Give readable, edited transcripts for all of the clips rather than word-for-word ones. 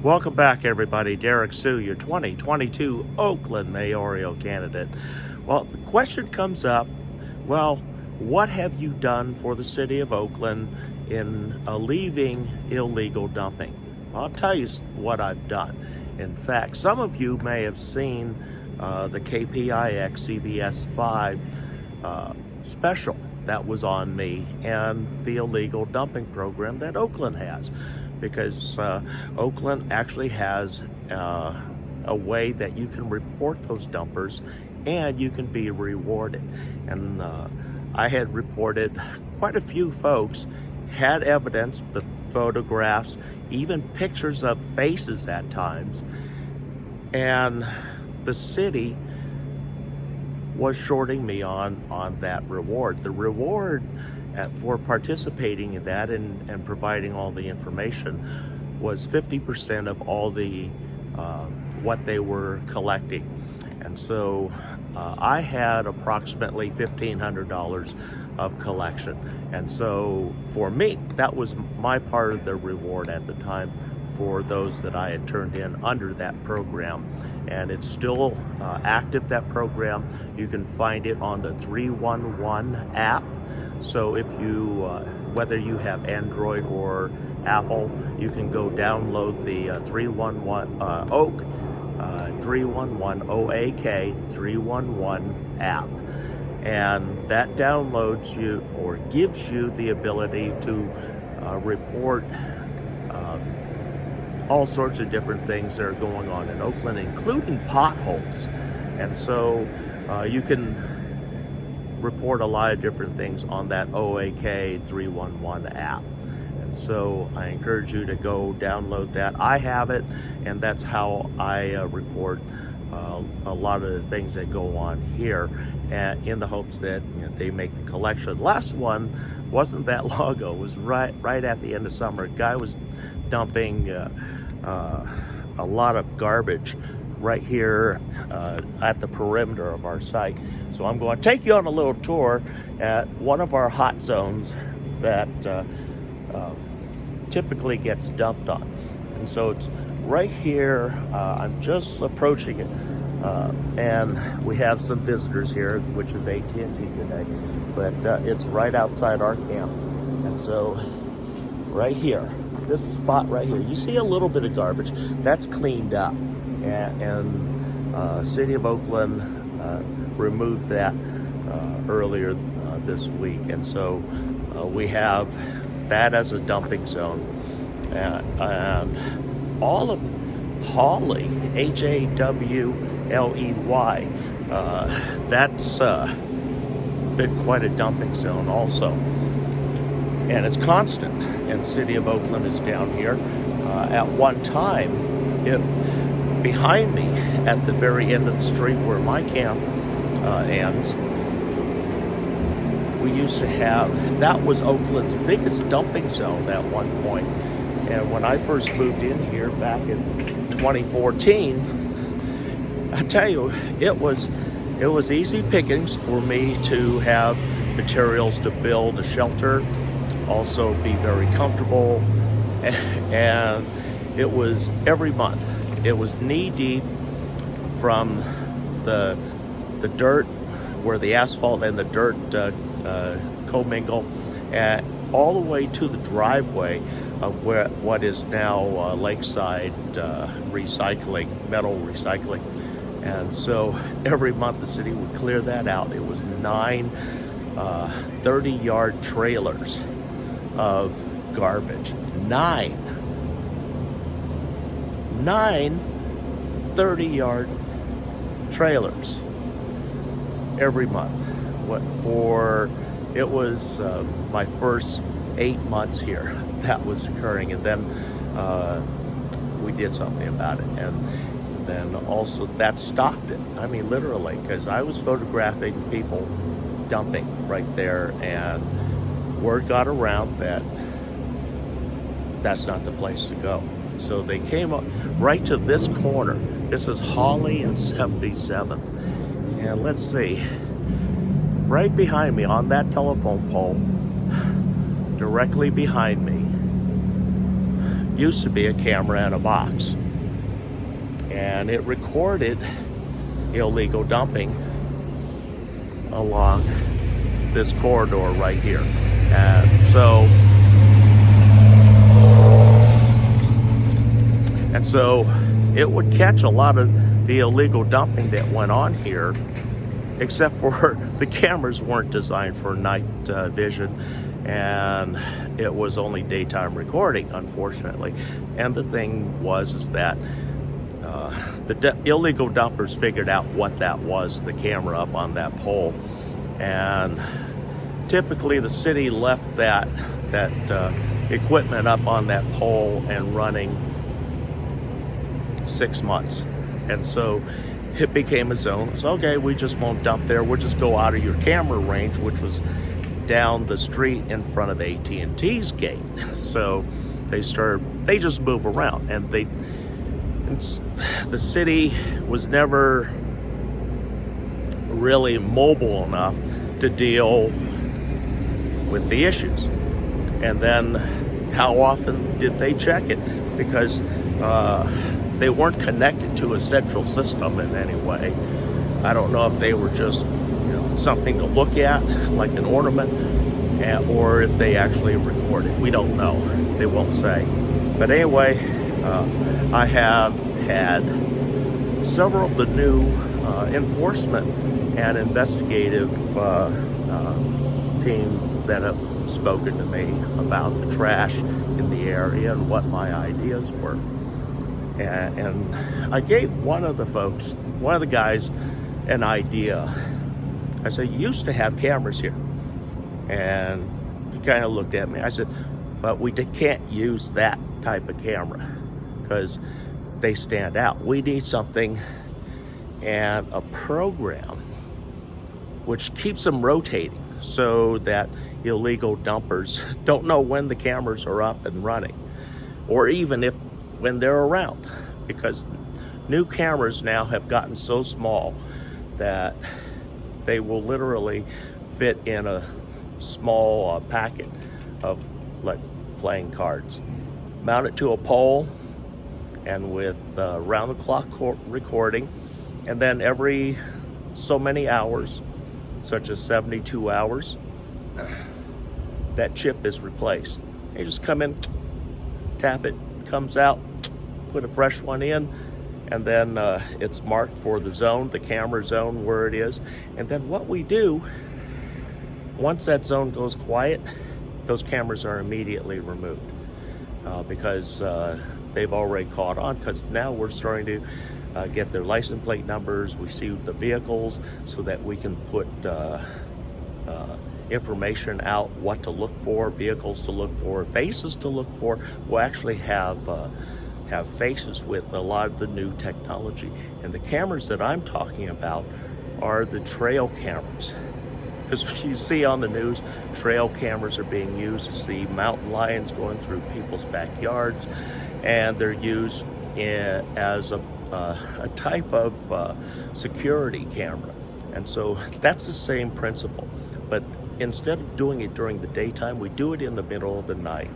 Welcome back, everybody. Derrick Soo, your 2022 Oakland mayoral candidate. Well, the question comes up, well, what have you done for the city of Oakland in alleviating illegal dumping? I'll tell you what I've done. In fact, some of you may have seen the KPIX CBS 5 special that was on me and the illegal dumping program that Oakland has. Because Oakland actually has a way that you can report those dumpers and you can be rewarded. And I had reported quite a few folks, had evidence, the photographs, even pictures of faces at times, and the city was shorting me on that reward. The reward for participating in that and providing all the information was 50% of all the what they were collecting. And so I had approximately $1,500 of collection. And so for me, that was my part of the reward at the time for those that I had turned in under that program. And it's still active, that program. You can find it on the 311 app. So if you, whether you have Android or Apple, you can go download the 311 OAK 311 app. And that downloads you or gives you the ability to report all sorts of different things that are going on in Oakland, including potholes. And so you can report a lot of different things on that OAK 311 app. And so I encourage you to go download that. I have it, and that's how I report a lot of the things that go on here, and in the hopes that they make the collection. Last one wasn't that long ago. It was right at the end of summer. A guy was dumping a lot of garbage right here at the perimeter of our site. So I'm going to take you on a little tour at one of our hot zones that typically gets dumped on. And so it's right here. I'm just approaching it. And we have some visitors here, which is AT&T today. But it's right outside our camp. And so right here, this spot right here, you see a little bit of garbage. That's cleaned up. And City of Oakland removed that earlier this week. And so we have that as a dumping zone. And all of Hawley, HAWLEY, that's been quite a dumping zone also. And it's constant. And City of Oakland is down here. At one time, behind me, at the very end of the street where my camp ends, we used to have, that was Oakland's biggest dumping zone at one point. And when I first moved in here back in 2014, I tell you, it was easy pickings for me to have materials to build a shelter, also be very comfortable, and it was every month. It was knee deep from the dirt where the asphalt and the dirt commingle, and all the way to the driveway of what is now Lakeside recycling, metal recycling. And so every month the city would clear that out. It was 9 30-yard trailers of garbage. 9 30-yard trailers every month. It was my first 8 months here that was occurring, and then we did something about it, and then also that stopped it. I mean, literally, because I was photographing people dumping right there, and word got around that that's not the place to go. So they came up right to this corner. This is Hawley and 77th. And let's see, right behind me on that telephone pole, directly behind me, used to be a camera in a box, and it recorded illegal dumping along this corridor right here. And so it would catch a lot of the illegal dumping that went on here, except for the cameras weren't designed for night vision, and it was only daytime recording, unfortunately. And the thing is that the illegal dumpers figured out what that was, the camera up on that pole. And typically the city left that equipment up on that pole and running 6 months. And so it became a zone. It's okay, we just won't dump there. We'll just go out of your camera range, which was down the street in front of AT&T's gate. So they just move around, and the city was never really mobile enough to deal with the issues. And then how often did they check it? Because they weren't connected to a central system in any way. I don't know if they were just something to look at, like an ornament, or if they actually recorded. We don't know. They won't say. But anyway, I have had several of the new enforcement and investigative teams that have spoken to me about the trash in the area and what my ideas were. And I gave one of the guys, an idea. I said, you used to have cameras here. And he kind of looked at me. I said, but we can't use that type of camera because they stand out. We need something and a program which keeps them rotating so that illegal dumpers don't know when the cameras are up and running, or even when they're around, because new cameras now have gotten so small that they will literally fit in a small packet of like playing cards. Mount it to a pole, and with round-the-clock recording, and then every so many hours, such as 72 hours, that chip is replaced. You just come in, tap it, comes out, put a fresh one in, and then it's marked for the zone, the camera zone where it is. And then what we do, once that zone goes quiet, those cameras are immediately removed because they've already caught on, because now we're starting to get their license plate numbers. We see the vehicles so that we can put information out, what to look for, vehicles to look for, faces to look for. We'll actually have faces with a lot of the new technology. And the cameras that I'm talking about are the trail cameras. Because you see on the news, trail cameras are being used to see mountain lions going through people's backyards, and they're used as a type of security camera. And so that's the same principle. But instead of doing it during the daytime, we do it in the middle of the night.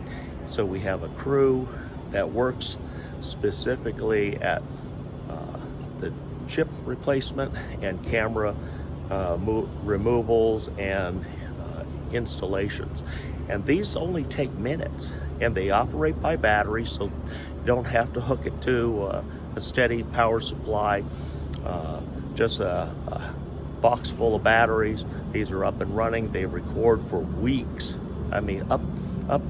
So we have a crew that works specifically at the chip replacement and camera removals and installations. And these only take minutes, and they operate by battery, so you don't have to hook it to a steady power supply. Just a box full of batteries. These are up and running. They record for weeks. I mean, up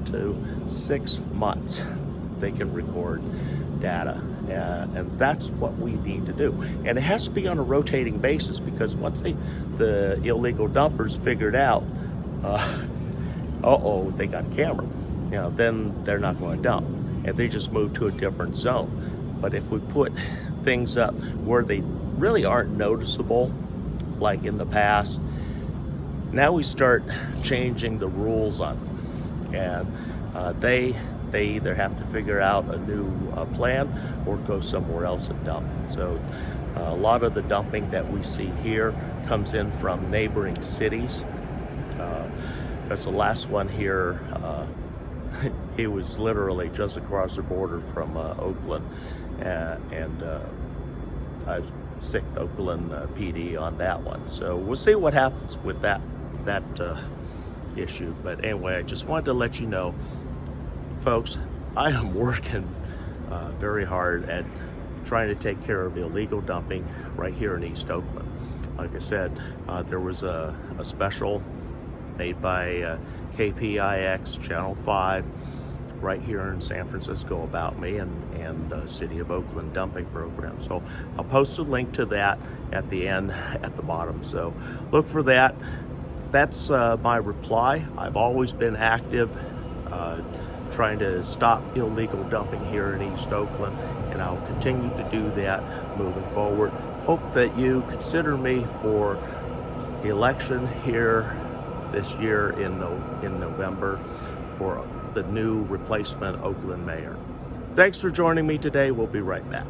to 6 months they can record data, and that's what we need to do. And it has to be on a rotating basis, because once the illegal dumpers figured out, they got a camera, then they're not going to dump, and they just move to a different zone. But if we put things up where they really aren't noticeable, like in the past, now we start changing the rules on them, and they either have to figure out a new plan or go somewhere else and dump. So a lot of the dumping that we see here comes in from neighboring cities. Because the last one here he was literally just across the border from Oakland, and I sicked Oakland PD on that one. So we'll see what happens with that issue. But anyway, I just wanted to let you know, folks, I am working very hard at trying to take care of illegal dumping right here in East Oakland. Like I said, there was a special made by KPIX Channel 5 right here in San Francisco about me and the City of Oakland dumping program. So I'll post a link to that at the end, at the bottom. So look for that. That's my reply. I've always been active trying to stop illegal dumping here in East Oakland, and I'll continue to do that moving forward. Hope that you consider me for the election here this year in November for the new replacement Oakland mayor. Thanks for joining me today. We'll be right back.